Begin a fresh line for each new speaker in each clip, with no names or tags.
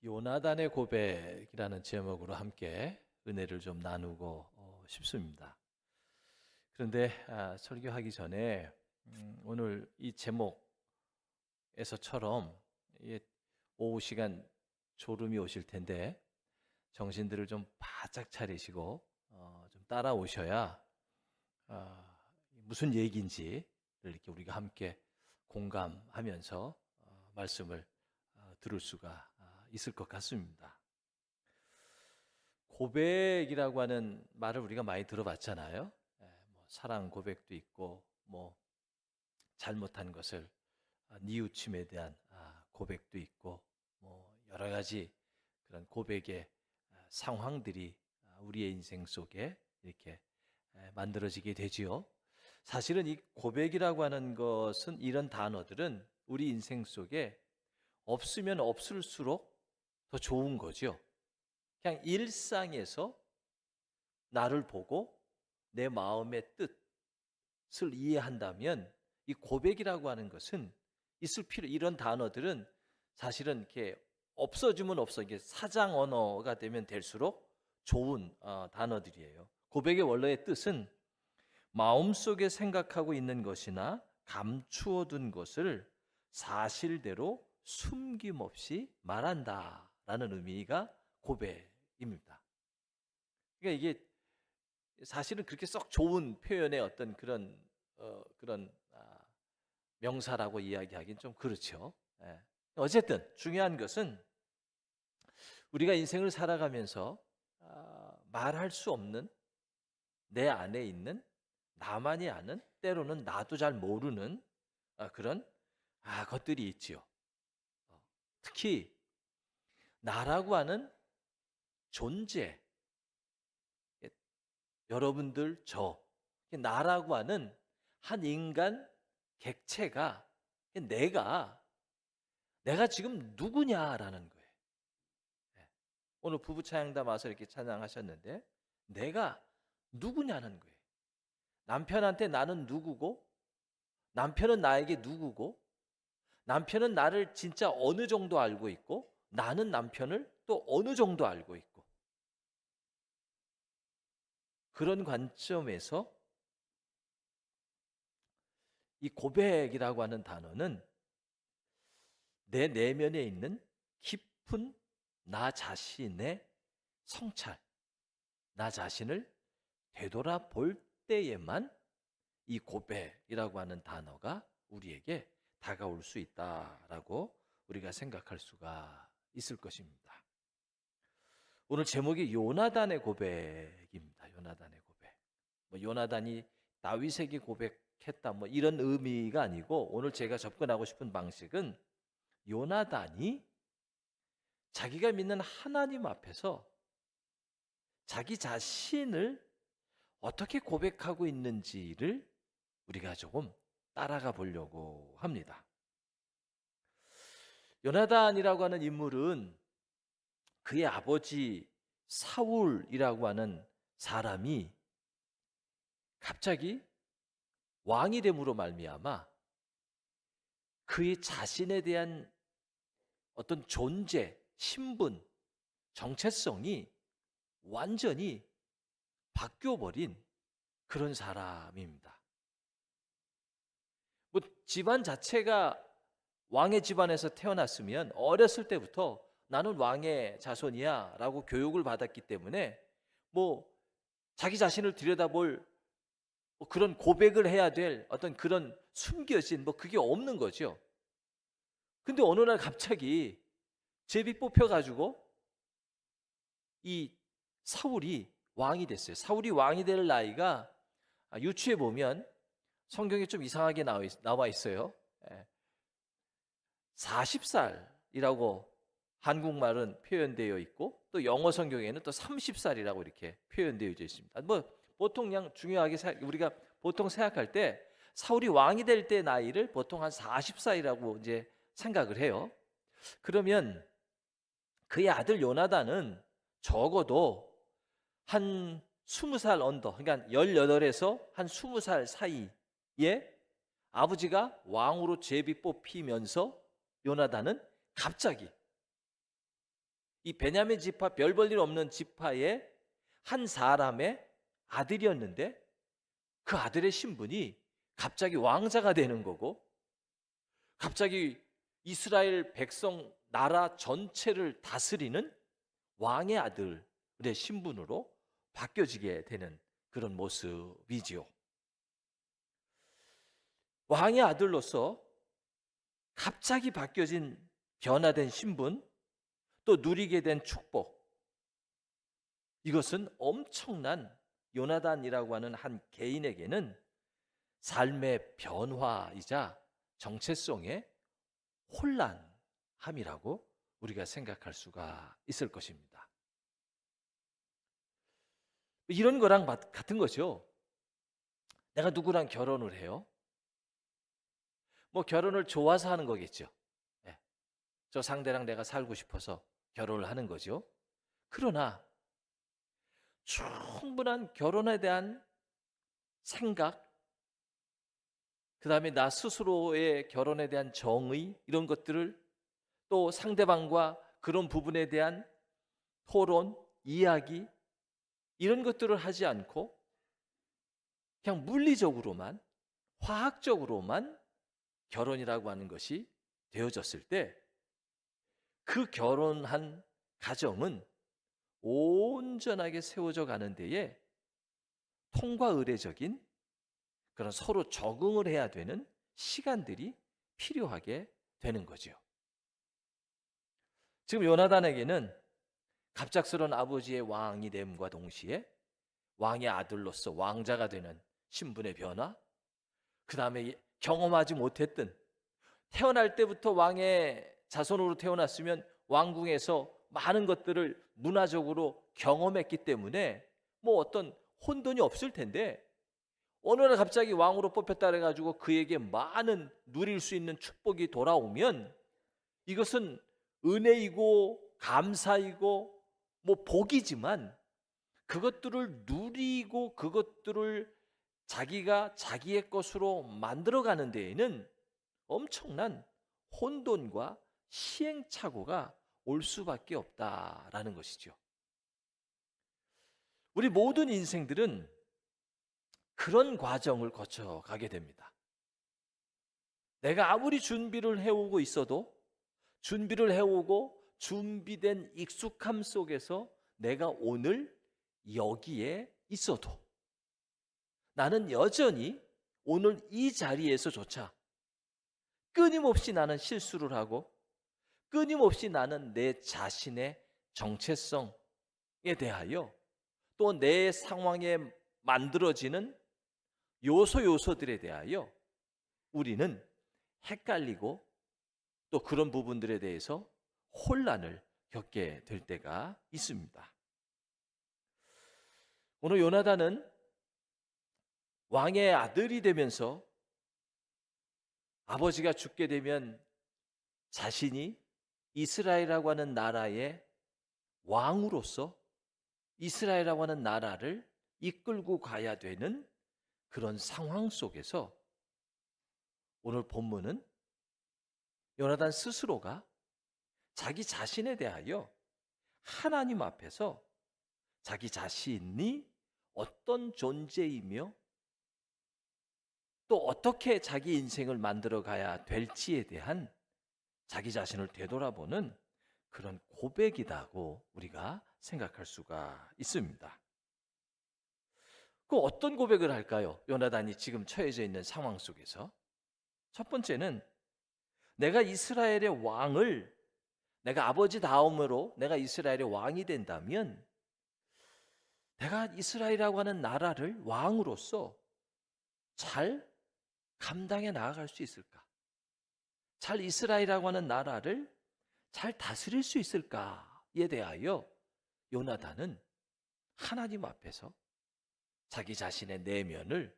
요나단의 고백이라는 제목으로 함께 은혜를 좀 나누고 싶습니다. 그런데 설교하기 전에 오늘 이 제목에서처럼 오후 시간 졸음이 오실 텐데 정신들을 좀 바짝 차리시고 좀 따라오셔야 무슨 얘기인지를 이렇게 우리가 함께 공감하면서 말씀을 들을 수가 있을 것 같습니다. 고백이라고 하는 말을 우리가 많이 들어봤잖아요. 뭐 사랑 고백도 있고, 뭐 잘못한 것을 뉘우침에 대한 고백도 있고, 뭐 여러 가지 그런 고백의 상황들이 우리의 인생 속에 이렇게 만들어지게 되지요. 사실은 이 고백이라고 하는 것은 이런 단어들은 우리 인생 속에 없으면 없을수록 더 좋은 거죠. 그냥 일상에서 나를 보고 내 마음의 뜻을 이해한다면 이 고백이라고 하는 것은 이런 단어들은 사실은 이렇게 없어지면 없어 이게 사장 언어가 되면 될수록 좋은 단어들이에요. 고백의 원래의 뜻은 마음속에 생각하고 있는 것이나 감추어둔 것을 사실대로 숨김없이 말한다라는 의미가 고백입니다. 그러니까 이게 사실은 그렇게 썩 좋은 표현의 어떤 그런 명사라고 이야기하기는 좀 그렇죠. 예. 어쨌든 중요한 것은 우리가 인생을 살아가면서 말할 수 없는 내 안에 있는 나만이 아는 때로는 나도 잘 모르는 그런 것들이 있지요. 특히 나라고 하는 존재, 여러분들 나라고 하는 한 인간 객체가 내가 지금 누구냐라는 거예요. 오늘 부부 찬양단 와서 이렇게 찬양하셨는데 내가 누구냐는 거예요. 남편한테 나는 누구고, 남편은 나에게 누구고, 남편은 나를 진짜 어느 정도 알고 있고, 나는 남편을 또 어느 정도 알고 있고, 그런 관점에서 이 고백이라고 하는 단어는 내 내면에 있는 깊은 나 자신의 성찰, 나 자신을 되돌아볼 때에만 이 고백이라고 하는 단어가 우리에게 다가올 수 있다라고 우리가 생각할 수가 있을 것입니다. 오늘 제목이 요나단의 고백입니다. 요나단의 고백. 뭐 요나단이 다윗에게 고백했다 뭐 이런 의미가 아니고 오늘 제가 접근하고 싶은 방식은 요나단이 자기가 믿는 하나님 앞에서 자기 자신을 어떻게 고백하고 있는지를 우리가 조금 따라가 보려고 합니다. 요나단이라고 하는 인물은 그의 아버지 사울이라고 하는 사람이 갑자기 왕이 됨으로 말미암아 그의 자신에 대한 어떤 존재, 신분, 정체성이 완전히 바뀌어버린 그런 사람입니다. 뭐 집안 자체가 왕의 집안에서 태어났으면 어렸을 때부터 나는 왕의 자손이야 라고 교육을 받았기 때문에 뭐 자기 자신을 들여다볼 그런 고백을 해야 될 어떤 그런 숨겨진 그게 없는 거죠. 근데 어느 날 갑자기 제비 뽑혀가지고 이 사울이 왕이 됐어요. 사울이 왕이 될 나이가 유추해 보면 성경에 좀 이상하게 나와 있어요. 40살이라고 한국말은 표현되어 있고 또 영어 성경에는 또 30살이라고 이렇게 표현되어 있습니다. 뭐 보통 그냥 중요하게 우리가 보통 생각할 때 사울이 왕이 될 때 나이를 보통 한 40살이라고 이제 생각을 해요. 그러면 그의 아들 요나단은 적어도 한 20살 언더, 그러니까 18에서 한 20살 사이에 아버지가 왕으로 제비 뽑히면서 요나단은 갑자기 이 베냐민 지파, 별 볼 일 없는 지파의 한 사람의 아들이었는데 그 아들의 신분이 갑자기 왕자가 되는 거고, 갑자기 이스라엘 백성 나라 전체를 다스리는 왕의 아들의 신분으로 바뀌어지게 되는 그런 모습이지요. 왕의 아들로서 갑자기 바뀌어진 변화된 신분, 또 누리게 된 축복, 이것은 엄청난 요나단이라고 하는 한 개인에게는 삶의 변화이자 정체성의 혼란함이라고 우리가 생각할 수가 있을 것입니다. 이런 거랑 같은 거죠. 내가 누구랑 결혼을 해요? 뭐 결혼을 좋아서 하는 거겠죠. 네. 저 상대랑 내가 살고 싶어서 결혼을 하는 거죠. 그러나 충분한 결혼에 대한 생각, 그 다음에 나 스스로의 결혼에 대한 정의, 이런 것들을, 또 상대방과 그런 부분에 대한 토론, 이야기, 이런 것들을 하지 않고 그냥 물리적으로만, 화학적으로만 결혼이라고 하는 것이 되어졌을 때, 그 결혼한 가정은 온전하게 세워져 가는 데에 통과 의례적인 그런 서로 적응을 해야 되는 시간들이 필요하게 되는 거죠. 지금 요나단에게는 갑작스러운 아버지의 왕이 됨과 동시에 왕의 아들로서 왕자가 되는 신분의 변화, 그 다음에 경험하지 못했던, 태어날 때부터 왕의 자손으로 태어났으면 왕궁에서 많은 것들을 문화적으로 경험했기 때문에 뭐 어떤 혼돈이 없을 텐데, 어느 날 갑자기 왕으로 뽑혔다 그래가지고 그에게 많은 누릴 수 있는 축복이 돌아오면 이것은 은혜이고 감사이고 뭐 복이지만, 그것들을 누리고 그것들을 자기가 자기의 것으로 만들어가는 데에는 엄청난 혼돈과 시행착오가 올 수밖에 없다라는 것이죠. 우리 모든 인생들은 그런 과정을 거쳐가게 됩니다. 내가 아무리 준비를 해오고 있어도, 준비를 해오고 준비된 익숙함 속에서 내가 오늘 여기에 있어도 나는 여전히 오늘 이 자리에서조차 끊임없이 나는 실수를 하고, 끊임없이 나는 내 자신의 정체성에 대하여, 또 내 상황에 만들어지는 요소들에 대하여 우리는 헷갈리고, 또 그런 부분들에 대해서 혼란을 겪게 될 때가 있습니다. 오늘 요나단은 왕의 아들이 되면서 아버지가 죽게 되면 자신이 이스라엘이라고 하는 나라의 왕으로서 이스라엘이라고 하는 나라를 이끌고 가야 되는 그런 상황 속에서, 오늘 본문은 요나단 스스로가 자기 자신에 대하여 하나님 앞에서 자기 자신이 어떤 존재이며 또 어떻게 자기 인생을 만들어 가야 될지에 대한 자기 자신을 되돌아보는 그런 고백이라고 우리가 생각할 수가 있습니다. 그 어떤 고백을 할까요? 요나단이 지금 처해져 있는 상황 속에서 첫 번째는, 내가 이스라엘의 왕을, 내가 아버지 다음으로 내가 이스라엘의 왕이 된다면 내가 이스라엘이라고 하는 나라를 왕으로서 잘 감당해 나아갈 수 있을까? 잘 이스라엘이라고 하는 나라를 잘 다스릴 수 있을까에 대하여 요나단은 하나님 앞에서 자기 자신의 내면을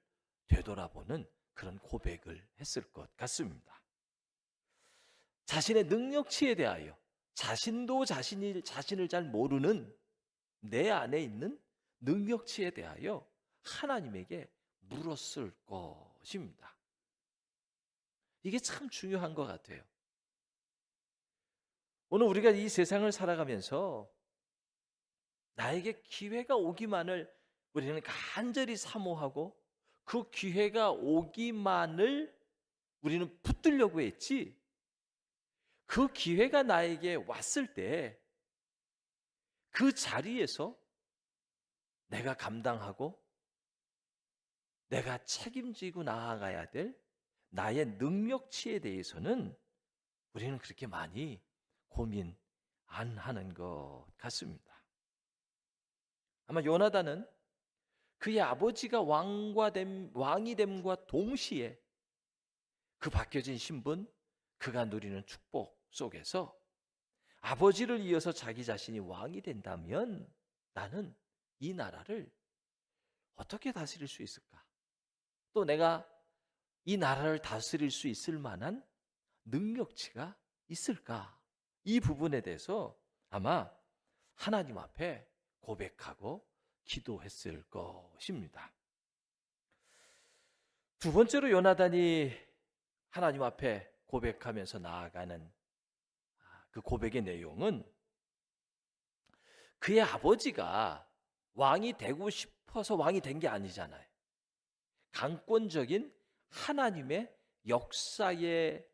되돌아보는 그런 고백을 했을 것 같습니다. 자신의 능력치에 대하여, 자신도 자신을 잘 모르는 내 안에 있는 능력치에 대하여 하나님에게 물었을 것입니다. 이게 참 중요한 것 같아요. 오늘 우리가 이 세상을 살아가면서 나에게 기회가 오기만을 우리는 간절히 사모하고 그 기회가 오기만을 우리는 붙들려고 했지, 그 기회가 나에게 왔을 때 그 자리에서 내가 감당하고 내가 책임지고 나아가야 될 나의 능력치에 대해서는 우리는 그렇게 많이 고민 안 하는 것 같습니다. 아마 요나단은 그의 아버지가 왕이 됨과 동시에 그 바뀌어진 신분, 그가 누리는 축복 속에서 아버지를 이어서 자기 자신이 왕이 된다면 나는 이 나라를 어떻게 다스릴 수 있을까? 또 내가 이 나라를 다스릴 수 있을 만한 능력치가 있을까? 이 부분에 대해서 아마 하나님 앞에 고백하고 기도했을 것입니다. 두 번째로 요나단이 하나님 앞에 고백하면서 나아가는 그 고백의 내용은 그의 아버지가 왕이 되고 싶어서 왕이 된 게 아니잖아요. 강권적인 하나님의 역사의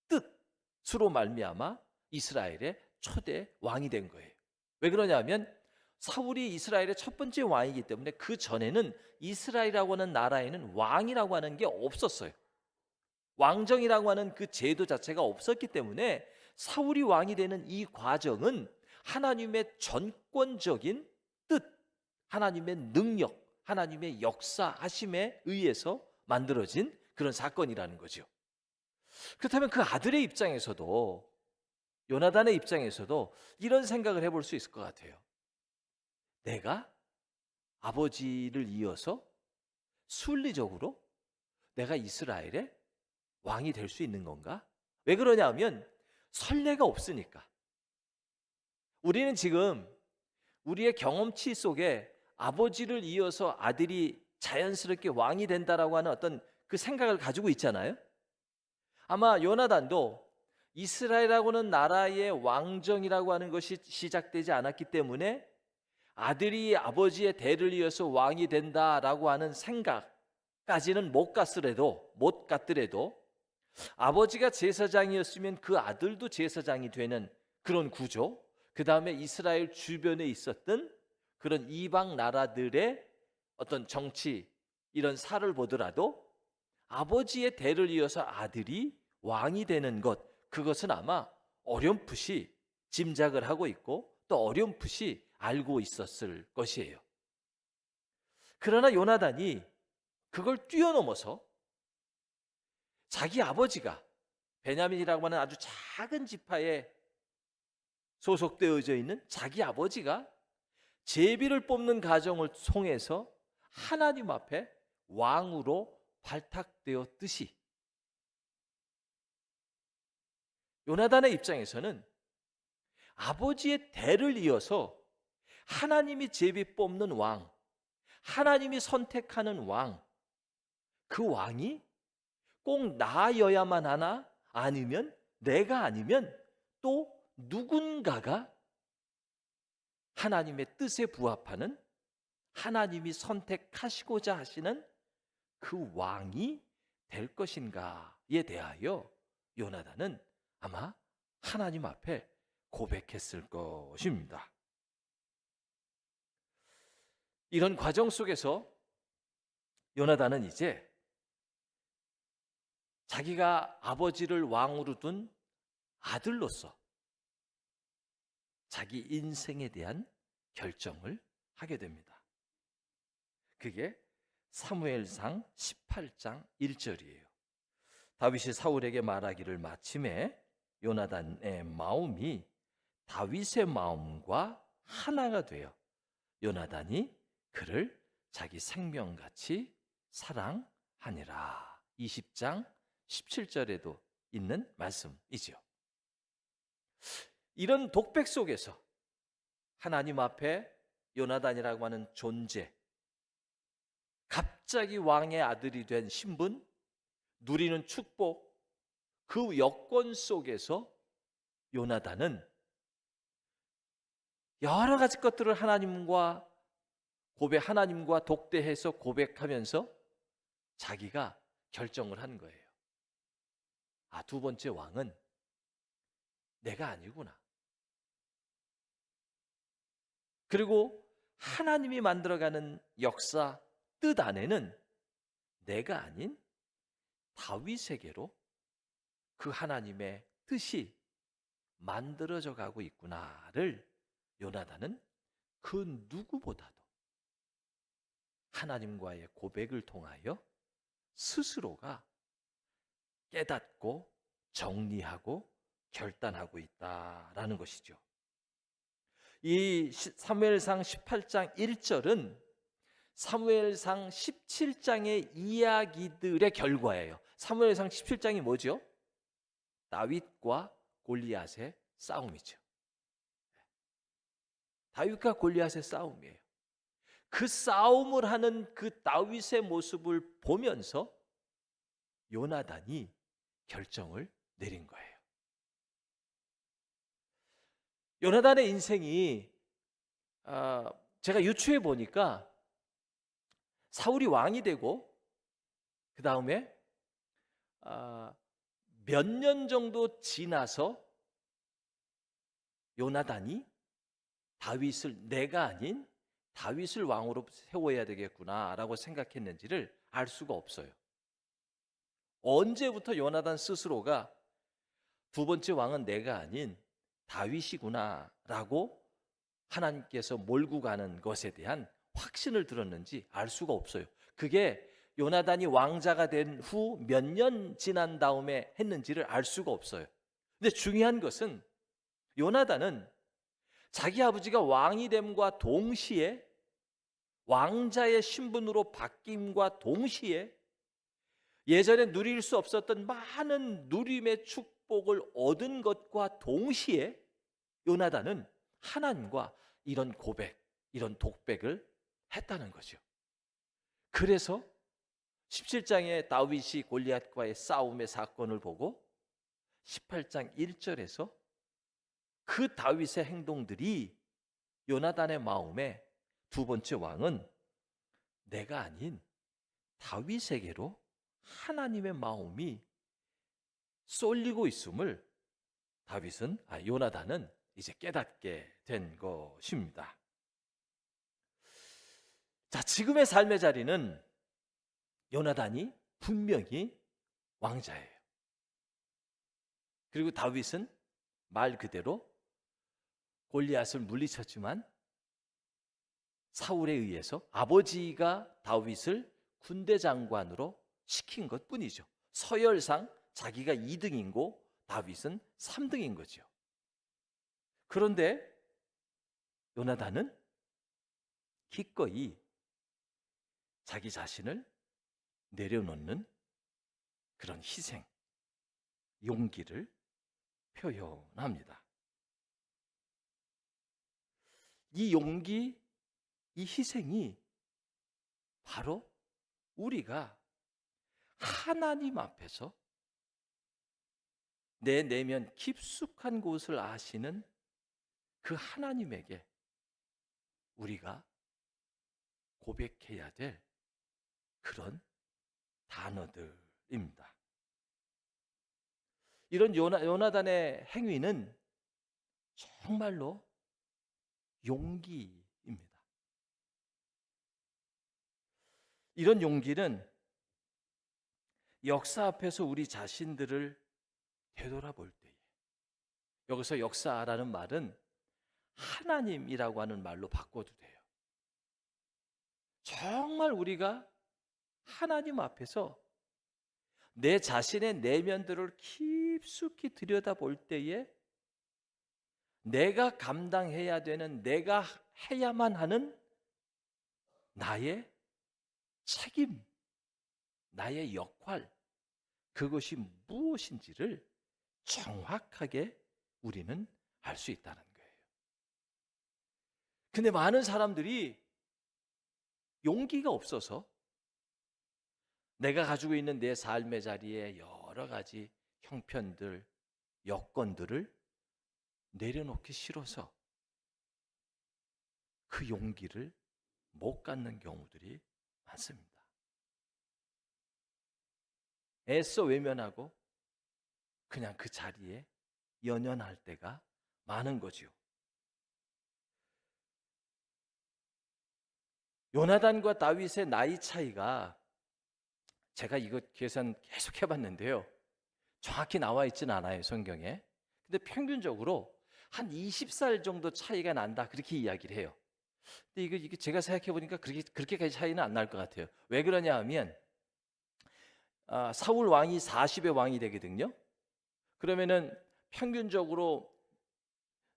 뜻으로 말미암아 이스라엘의 초대 왕이 된 거예요. 왜 그러냐면 사울이 이스라엘의 첫 번째 왕이기 때문에 그 전에는 이스라엘이라고 하는 나라에는 왕이라고 하는 게 없었어요. 왕정이라고 하는 그 제도 자체가 없었기 때문에 사울이 왕이 되는 이 과정은 하나님의 전권적인 뜻, 하나님의 능력, 하나님의 역사하심에 의해서 만들어진 그런 사건이라는 거죠. 그렇다면 그 아들의 입장에서도, 요나단의 입장에서도 이런 생각을 해볼 수 있을 것 같아요. 내가 아버지를 이어서 순리적으로 내가 이스라엘의 왕이 될 수 있는 건가? 왜 그러냐면 선례가 없으니까. 우리는 지금 우리의 경험치 속에 아버지를 이어서 아들이 자연스럽게 왕이 된다라고 하는 어떤 그 생각을 가지고 있잖아요. 아마 요나단도 이스라엘이라고는 나라의 왕정이라고 하는 것이 시작되지 않았기 때문에 아들이 아버지의 대를 이어서 왕이 된다라고 하는 생각까지는 못 갔더라도 아버지가 제사장이었으면 그 아들도 제사장이 되는 그런 구조, 그 다음에 이스라엘 주변에 있었던 그런 이방 나라들의 어떤 정치, 이런 사를 보더라도 아버지의 대를 이어서 아들이 왕이 되는 것, 그것은 아마 어렴풋이 짐작을 하고 있고 또 어렴풋이 알고 있었을 것이에요. 그러나 요나단이 그걸 뛰어넘어서 자기 아버지가 베냐민이라고 하는 아주 작은 지파에 소속되어져 있는 자기 아버지가 제비를 뽑는 과정을 통해서 하나님 앞에 왕으로 발탁되었듯이 요나단의 입장에서는 아버지의 대를 이어서 하나님이 제비 뽑는 왕, 하나님이 선택하는 왕, 그 왕이 꼭 나여야만 하나? 아니면 내가 아니면 또 누군가가 하나님의 뜻에 부합하는, 하나님이 선택하시고자 하시는 그 왕이 될 것인가에 대하여 요나단은 아마 하나님 앞에 고백했을 것입니다. 이런 과정 속에서 요나단은 이제 자기가 아버지를 왕으로 둔 아들로서 자기 인생에 대한 결정을 하게 됩니다. 그게 사무엘상 18장 1절이에요. 다윗이 사울에게 말하기를 마침에 요나단의 마음이 다윗의 마음과 하나가 되어 요나단이 그를 자기 생명같이 사랑하니라. 20장 17절에도 있는 말씀이지요. 이런 독백 속에서 하나님 앞에 요나단이라고 하는 존재, 갑자기 왕의 아들이 된 신분, 누리는 축복, 그 여건 속에서 요나단은 여러 가지 것들을 하나님과 독대해서 고백하면서 자기가 결정을 한 거예요. 아, 두 번째 왕은 내가 아니구나. 그리고 하나님이 만들어가는 역사 뜻 안에는 내가 아닌 다윗에게로 그 하나님의 뜻이 만들어져 가고 있구나를 요나단은 그 누구보다도 하나님과의 고백을 통하여 스스로가 깨닫고 정리하고 결단하고 있다라는 것이죠. 이 사무엘상 18장 1절은 사무엘상 17장의 이야기들의 결과예요. 사무엘상 17장이 뭐죠? 다윗과 골리앗의 싸움이죠. 다윗과 골리앗의 싸움이에요. 그 싸움을 하는 그 다윗의 모습을 보면서 요나단이 결정을 내린 거예요. 요나단의 인생이 제가 유추해 보니까 사울이 왕이 되고 그 다음에 몇 년 정도 지나서 요나단이 다윗을 내가 아닌 다윗을 왕으로 세워야 되겠구나라고 생각했는지를 알 수가 없어요. 언제부터 요나단 스스로가 두 번째 왕은 내가 아닌 다윗이구나라고 하나님께서 몰고 가는 것에 대한 확신을 들었는지 알 수가 없어요. 그게 요나단이 왕자가 된 후 몇 년 지난 다음에 했는지를 알 수가 없어요. 근데 중요한 것은 요나단은 자기 아버지가 왕이 됨과 동시에 왕자의 신분으로 바뀜과 동시에 예전에 누릴 수 없었던 많은 누림의 축복을 얻은 것과 동시에 요나단은 하나님과 이런 고백, 이런 독백을 했다는 거죠. 그래서 17장의 다윗이 골리앗과의 싸움의 사건을 보고 18장 1절에서 그 다윗의 행동들이 요나단의 마음에 두 번째 왕은 내가 아닌 다윗에게로 하나님의 마음이 쏠리고 있음을 요나단은 이제 깨닫게 된 것입니다. 자, 지금의 삶의 자리는 요나단이 분명히 왕자예요. 그리고 다윗은 말 그대로 골리앗을 물리쳤지만 사울에 의해서 아버지가 다윗을 군대 장관으로 시킨 것뿐이죠. 서열상 자기가 2등이고 다윗은 3등인 거죠. 그런데 요나단은 기꺼이 자기 자신을 내려놓는 그런 희생, 용기를 표현합니다. 이 용기, 이 희생이 바로 우리가 하나님 앞에서 내 내면 깊숙한 곳을 아시는 그 하나님에게 우리가 고백해야 될 그런 단어들입니다. 이런 요나단의 행위는 정말로 용기입니다. 이런 용기는 역사 앞에서 우리 자신들을 되돌아볼 때에, 여기서 역사라는 말은 하나님이라고 하는 말로 바꿔도 돼요. 정말 우리가 하나님 앞에서 내 자신의 내면들을 깊숙이 들여다볼 때에 내가 감당해야 되는, 내가 해야만 하는 나의 책임, 나의 역할, 그것이 무엇인지를 정확하게 우리는 알 수 있다는 거예요. 근데 많은 사람들이 용기가 없어서 내가 가지고 있는 내 삶의 자리에 여러 가지 형편들, 여건들을 내려놓기 싫어서 그 용기를 못 갖는 경우들이 많습니다. 애써 외면하고 그냥 그 자리에 연연할 때가 많은 거지요. 요나단과 다윗의 나이 차이가, 제가 이거 계산 계속 해봤는데요, 정확히 나와 있진 않아요, 성경에. 근데 평균적으로 한 20살 정도 차이가 난다, 그렇게 이야기를 해요. 근데 이거 제가 생각해 보니까 그렇게까지 차이는 안 날 것 같아요. 왜 그러냐 하면 사울 왕이 40의 왕이 되거든요. 그러면은 평균적으로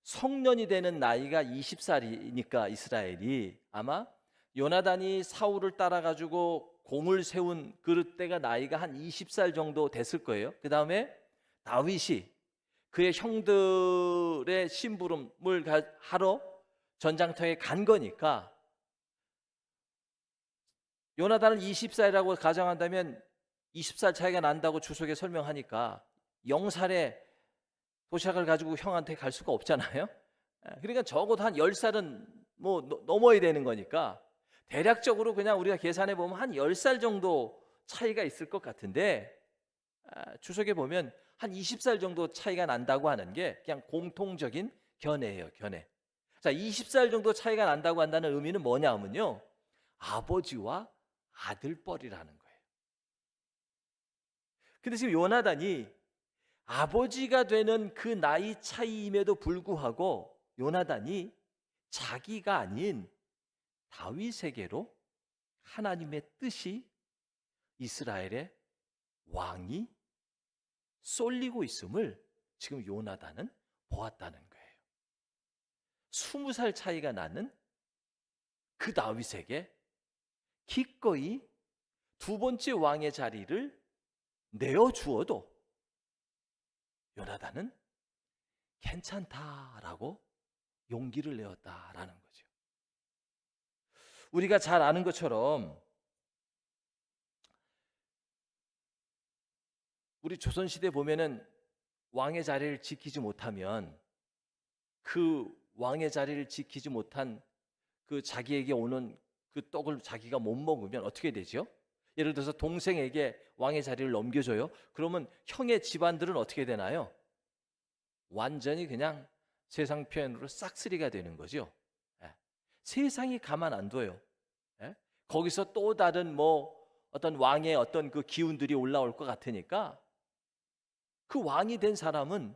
성년이 되는 나이가 20살이니까 이스라엘이, 아마 요나단이 사울을 따라 가지고 공을 세운 그 때가 나이가 한 20살 정도 됐을 거예요. 그 다음에 다윗이 그의 형들의 심부름을 하러 전장터에 간 거니까, 요나단을 20살이라고 가정한다면 20살 차이가 난다고 주석에 설명하니까 0살에 도시락을 가지고 형한테 갈 수가 없잖아요. 그러니까 적어도 한 10살은 뭐 넘어야 되는 거니까, 대략적으로 그냥 우리가 계산해 보면 한 10살 정도 차이가 있을 것 같은데, 주석에 보면 한 20살 정도 차이가 난다고 하는 게 그냥 공통적인 견해예요, 견해. 자, 20살 정도 차이가 난다고 한다는 의미는 뭐냐면요, 아버지와 아들뻘이라는 거예요. 근데 지금 요나단이 아버지가 되는 그 나이 차이임에도 불구하고 요나단이 자기가 아닌 다윗에게로 하나님의 뜻이 이스라엘의 왕이 쏠리고 있음을 지금 요나단은 보았다는 거예요. 20살 차이가 나는 그 다윗에게 기꺼이 두 번째 왕의 자리를 내어주어도 요나단은 괜찮다라고 용기를 내었다라는 거죠. 우리가 잘 아는 것처럼 우리 조선시대 보면은 왕의 자리를 지키지 못하면, 그 왕의 자리를 지키지 못한 그 자기에게 오는 그 떡을 자기가 못 먹으면 어떻게 되죠? 예를 들어서 동생에게 왕의 자리를 넘겨줘요. 그러면 형의 집안들은 어떻게 되나요? 완전히 그냥 세상 표현으로 싹쓸이가 되는 거죠. 예. 세상이 가만 안 둬요. 예? 거기서 또 다른 뭐 어떤 왕의 어떤 그 기운들이 올라올 것 같으니까, 그 왕이 된 사람은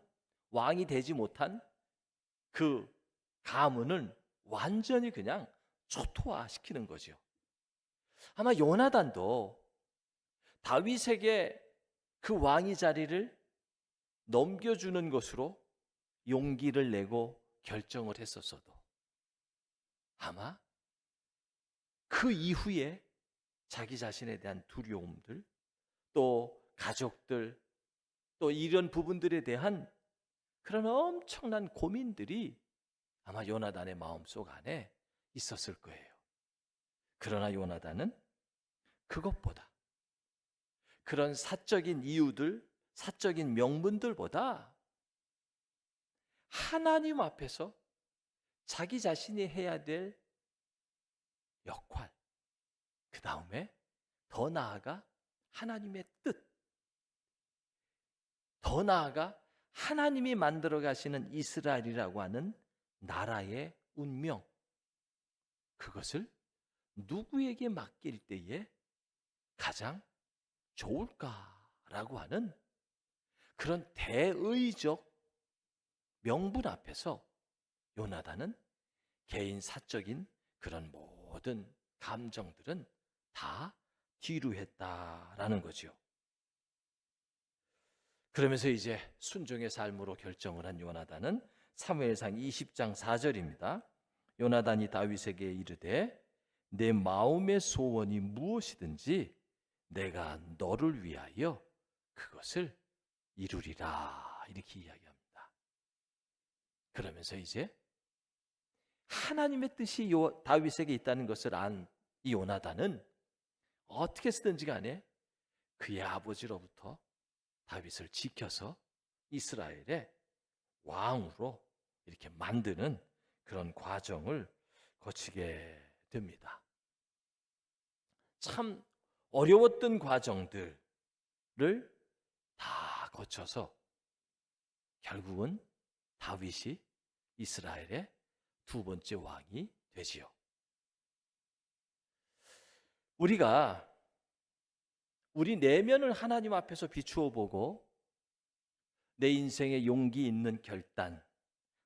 왕이 되지 못한 그 가문을 완전히 그냥 초토화시키는 거죠. 아마 요나단도 다윗에게 그 왕의 자리를 넘겨주는 것으로 용기를 내고 결정을 했었어도, 아마 그 이후에 자기 자신에 대한 두려움들, 또 가족들, 또 이런 부분들에 대한 그런 엄청난 고민들이 아마 요나단의 마음속 안에 있었을 거예요. 그러나 요나단은 그것보다, 그런 사적인 이유들, 사적인 명분들보다 하나님 앞에서 자기 자신이 해야 될 역할, 그 다음에 더 나아가 하나님의 뜻, 더 나아가 하나님이 만들어 가시는 이스라엘이라고 하는 나라의 운명, 그것을 누구에게 맡길 때에 가장 좋을까라고 하는 그런 대의적 명분 앞에서 요나단은 개인 사적인 그런 모든 감정들은 다 뒤로 했다라는 거죠. 그러면서 이제 순종의 삶으로 결정을 한 요나단은 사무엘상 20장 4절입니다. 요나단이 다윗에게 이르되 내 마음의 소원이 무엇이든지 내가 너를 위하여 그것을 이루리라, 이렇게 이야기합니다. 그러면서 이제 하나님의 뜻이 다윗에게 있다는 것을 안 이 요나단은 어떻게 쓰든지 간에 그의 아버지로부터 다윗을 지켜서 이스라엘의 왕으로 이렇게 만드는 그런 과정을 거치게 됩니다. 참 어려웠던 과정들을 다 거쳐서 결국은 다윗이 이스라엘의 두 번째 왕이 되지요. 우리가 우리 내면을 하나님 앞에서 비추어 보고 내 인생에 용기 있는 결단,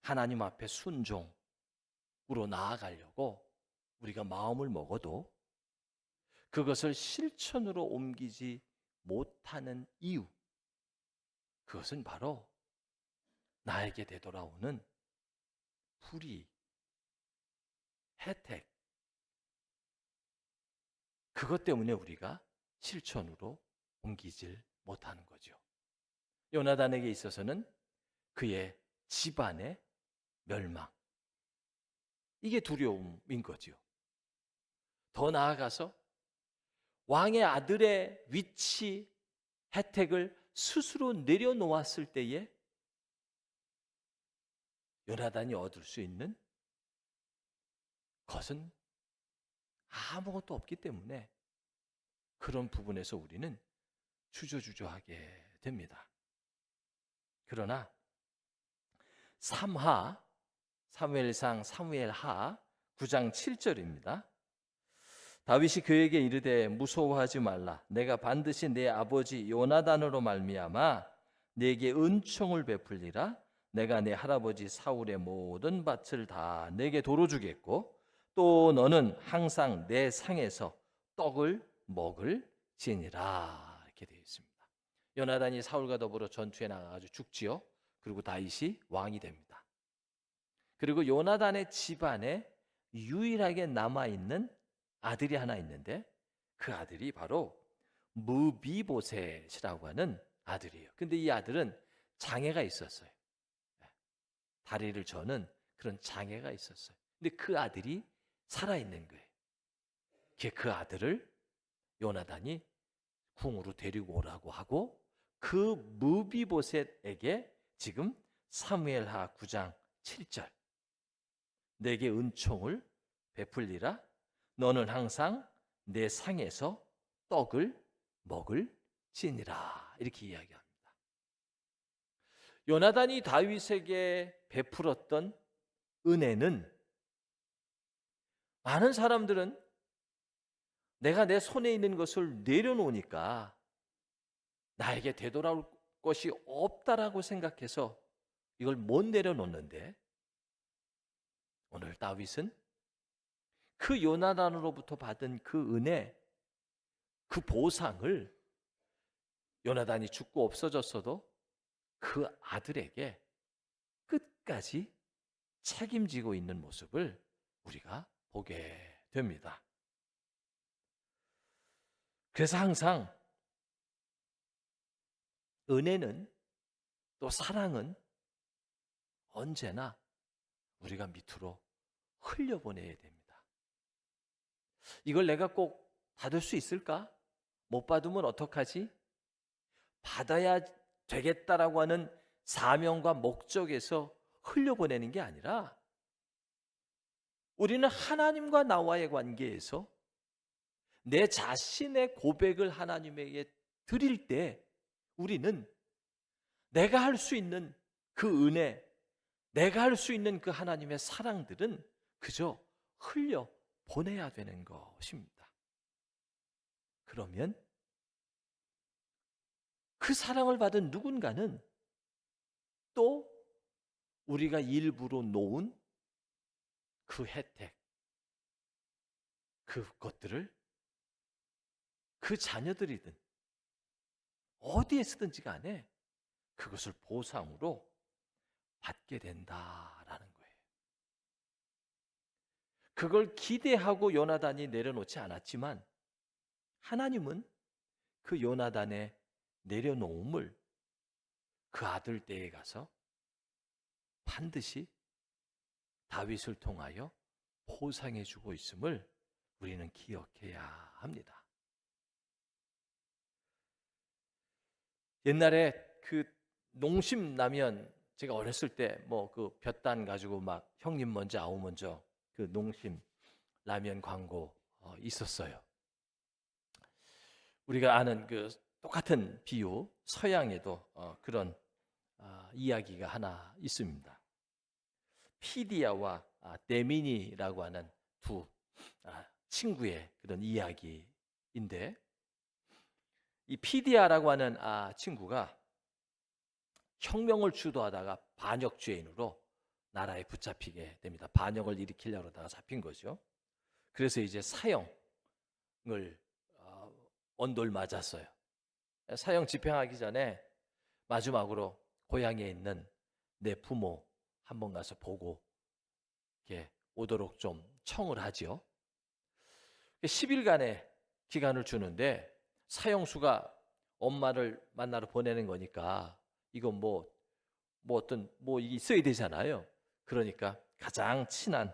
하나님 앞에 순종으로 나아가려고 우리가 마음을 먹어도 그것을 실천으로 옮기지 못하는 이유, 그것은 바로 나에게 되돌아오는 불의, 혜택, 그것 때문에 우리가 실천으로 옮기질 못하는 거죠. 요나단에게 있어서는 그의 집안의 멸망, 이게 두려움인 거죠. 더 나아가서 왕의 아들의 위치, 혜택을 스스로 내려놓았을 때에 요나단이 얻을 수 있는 것은 아무것도 없기 때문에 그런 부분에서 우리는 주저주저하게 됩니다. 그러나 사무엘상 사무엘하 9장 7절입니다. 다윗이 그에게 이르되 무서워하지 말라. 내가 반드시 내 아버지 요나단으로 말미암아 네게 은총을 베풀리라. 내가 내 할아버지 사울의 모든 밭을 다 내게 도로 주겠고 또 너는 항상 내 상에서 떡을 먹을지니라. 이렇게 되어 있습니다. 요나단이 사울과 더불어 전투에 나가가지고 죽지요. 그리고 다윗이 왕이 됩니다. 그리고 요나단의 집안에 유일하게 남아있는 아들이 하나 있는데 그 아들이 바로 무비보셋이라고 하는 아들이에요. 근데 이 아들은 장애가 있었어요. 다리를 저는 그런 장애가 있었어요. 근데 그 아들이 살아있는 거예요. 그 아들을 요나단이 궁으로 데리고 오라고 하고 그 무비보셋에게 지금 사무엘하 9장 7절 내게 은총을 베풀리라. 너는 항상 내 상에서 떡을 먹을지니라. 이렇게 이야기합니다. 요나단이 다윗에게 베풀었던 은혜는 많은 사람들은 내가 내 손에 있는 것을 내려놓으니까 나에게 되돌아올 것이 없다라고 생각해서 이걸 못 내려놓는데 오늘 다윗은 그 요나단으로부터 받은 그 은혜, 그 보상을 요나단이 죽고 없어졌어도 그 아들에게 끝까지 책임지고 있는 모습을 우리가 보게 됩니다. 그래서 항상 은혜는 또 사랑은 언제나 우리가 밑으로 흘려보내야 됩니다. 이걸 내가 꼭 받을 수 있을까? 못 받으면 어떡하지? 받아야 되겠다라고 하는 사명과 목적에서 흘려보내는 게 아니라 우리는 하나님과 나와의 관계에서 내 자신의 고백을 하나님에게 드릴 때 우리는 내가 할 수 있는 그 은혜, 내가 할 수 있는 그 하나님의 사랑들은 그저 흘려 보내야 되는 것입니다. 그러면 그 사랑을 받은 누군가는 또 우리가 일부러 놓은 그 혜택, 그것들을 그 자녀들이든 어디에 쓰든지 간에 그것을 보상으로 받게 된다라는 거예요. 그걸 기대하고 요나단이 내려놓지 않았지만 하나님은 그 요나단의 내려놓음을 그 아들 때에 가서 반드시 다윗을 통하여 보상해 주고 있음을 우리는 기억해야 합니다. 옛날에 그 농심 나면 제가 어렸을 때 뭐 그 볕단 가지고 막 형님 먼저 아우 먼저 그 농심 라면 광고 있었어요. 우리가 아는 그 똑같은 비유 서양에도 그런 이야기가 하나 있습니다. 피디아와 데미니라고 하는 두 친구의 그런 이야기인데, 이 피디아라고 하는 친구가 혁명을 주도하다가 반역 죄인으로 나라에 붙잡히게 됩니다. 반역을 일으키려고 하다가 잡힌 거죠. 그래서 이제 사형을 언돌 맞았어요. 사형 집행하기 전에 마지막으로 고향에 있는 내 부모 한번 가서 보고 이렇게 오도록 좀 청을 하지요. 10일간의 기간을 주는데 사형수가 엄마를 만나러 보내는 거니까 이건 뭐 이게 있어야 되잖아요. 그러니까 가장 친한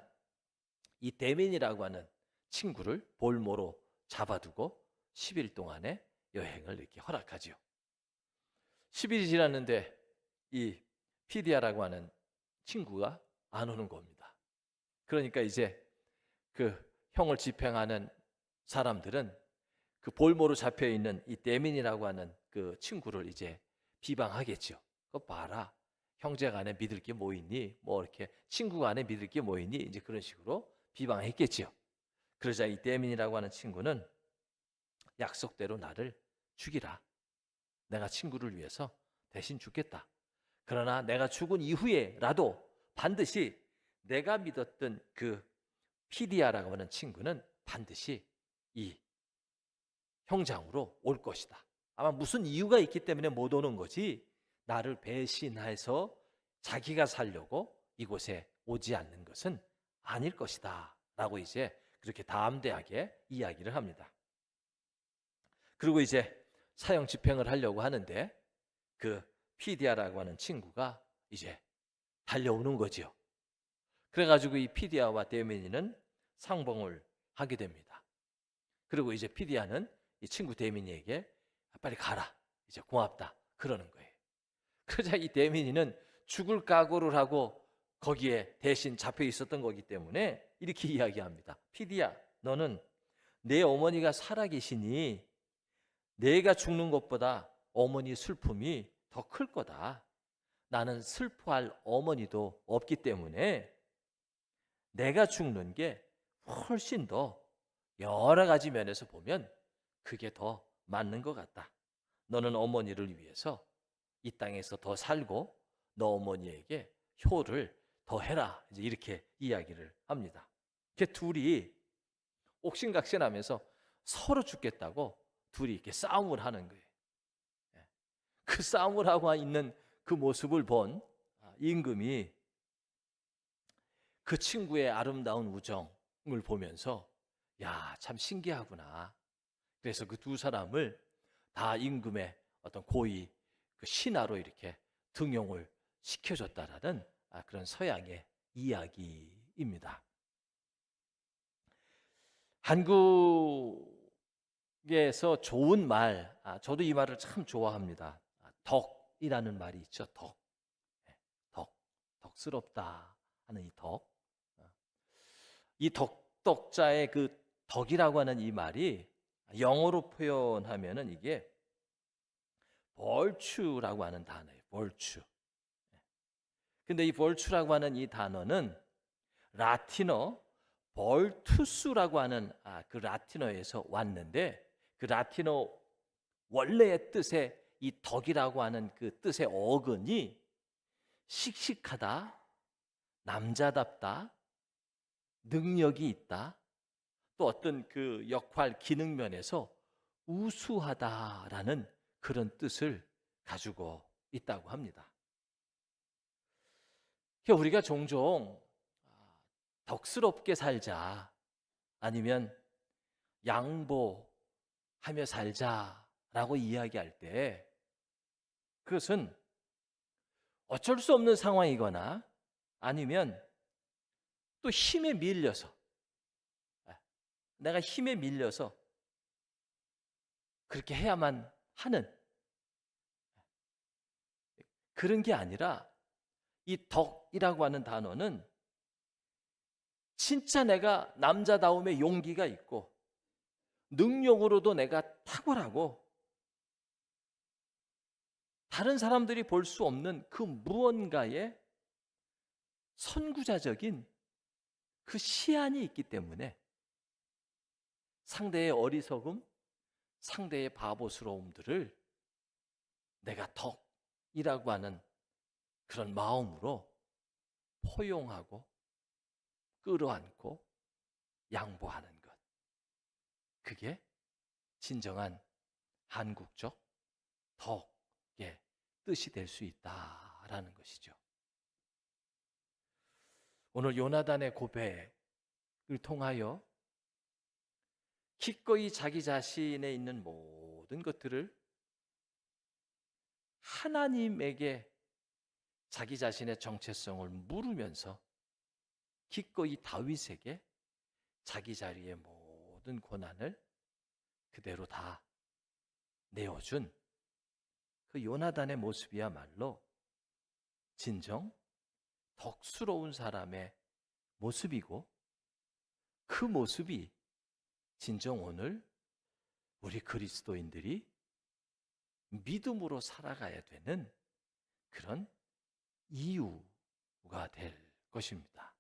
이 대민이라고 하는 친구를 볼모로 잡아두고 10일 동안의 여행을 이렇게 허락하지요. 10일이 지났는데 이 피디아라고 하는 친구가 안 오는 겁니다. 그러니까 이제 그 형을 집행하는 사람들은 그 볼모로 잡혀 있는 이 데민이라고 하는 그 친구를 이제 비방하겠죠. 그거 봐라, 형제간에 믿을 게 뭐 있니? 뭐 이렇게 친구간에 믿을 게 뭐 있니? 이제 그런 식으로 비방했겠죠. 그러자 이 데민이라고 하는 친구는 약속대로 나를 죽이라. 내가 친구를 위해서 대신 죽겠다. 그러나 내가 죽은 이후에라도 반드시 내가 믿었던 그 피디아라고 하는 친구는 반드시 이 형장으로 올 것이다. 아마 무슨 이유가 있기 때문에 못 오는 거지, 나를 배신해서 자기가 살려고 이곳에 오지 않는 것은 아닐 것이다 라고 이제 그렇게 담대하게 이야기를 합니다. 그리고 이제 사형 집행을 하려고 하는데 그 피디아라고 하는 친구가 이제 달려오는 거죠. 그래가지고 이 피디아와 데미니는 상봉을 하게 됩니다. 그리고 이제 피디아는 이 친구 데미니에게 빨리 가라, 이제 고맙다 그러는 거예요. 그러자 이 데미니는 죽을 각오를 하고 거기에 대신 잡혀 있었던 거기 때문에 이렇게 이야기합니다. 피디야, 너는 내 어머니가 살아계시니 내가 죽는 것보다 어머니 슬픔이 더 클 거다. 나는 슬퍼할 어머니도 없기 때문에 내가 죽는 게 훨씬 더 여러 가지 면에서 보면 그게 더 맞는 것 같다. 너는 어머니를 위해서 이 땅에서 더 살고 너 어머니에게 효를 더 해라. 이제 이렇게 이야기를 합니다. 이렇게 둘이 옥신각신하면서 서로 죽겠다고 둘이 이렇게 싸움을 하는 거예요. 그 싸움을 하고 있는 그 모습을 본 임금이 그 친구의 아름다운 우정을 보면서 야, 참 신기하구나. 그래서 그 두 사람을 다 임금의 어떤 고위 그 신하로 이렇게 등용을 시켜줬다라는 그런 서양의 이야기입니다. 한국에서 좋은 말, 저도 이 말을 참 좋아합니다. 덕이라는 말이 있죠. 덕스럽다 하는 이 덕. 이 덕자의 그 덕이라고 하는 이 말이 영어로 표현하면은 이게 virtue라고 하는 단어예요. virtue. 근데 이 virtue라고 하는 이 단어는 라틴어 벌투스라고 하는 그 라틴어에서 왔는데, 그 라틴어 원래의 뜻의 이 덕이라고 하는 그 뜻의 어근이 씩씩하다, 남자답다, 능력이 있다, 또 어떤 그 역할 기능 면에서 우수하다라는 그런 뜻을 가지고 있다고 합니다. 우리가 종종 덕스럽게 살자, 아니면 양보하며 살자라고 이야기할 때 그것은 어쩔 수 없는 상황이거나 아니면 또 힘에 밀려서, 내가 힘에 밀려서 그렇게 해야만 하는 그런 게 아니라, 이 덕이라고 하는 단어는 진짜 내가 남자다움의 용기가 있고 능력으로도 내가 탁월하고 다른 사람들이 볼 수 없는 그 무언가의 선구자적인 그 시안이 있기 때문에 상대의 어리석음, 상대의 바보스러움들을 내가 덕이라고 하는 그런 마음으로 포용하고 끌어안고 양보하는 것. 그게 진정한 한국적 덕의 뜻이 될 수 있다라는 것이죠. 오늘 요나단의 고백을 통하여 기꺼이 자기 자신에 있는 모든 것들을 하나님에게 자기 자신의 정체성을 물으면서 기꺼이 다윗에게 자기 자리의 모든 고난을 그대로 다 내어준 그 요나단의 모습이야말로 진정 덕스러운 사람의 모습이고, 그 모습이 진정 오늘 우리 그리스도인들이 믿음으로 살아가야 되는 그런 이유가 될 것입니다.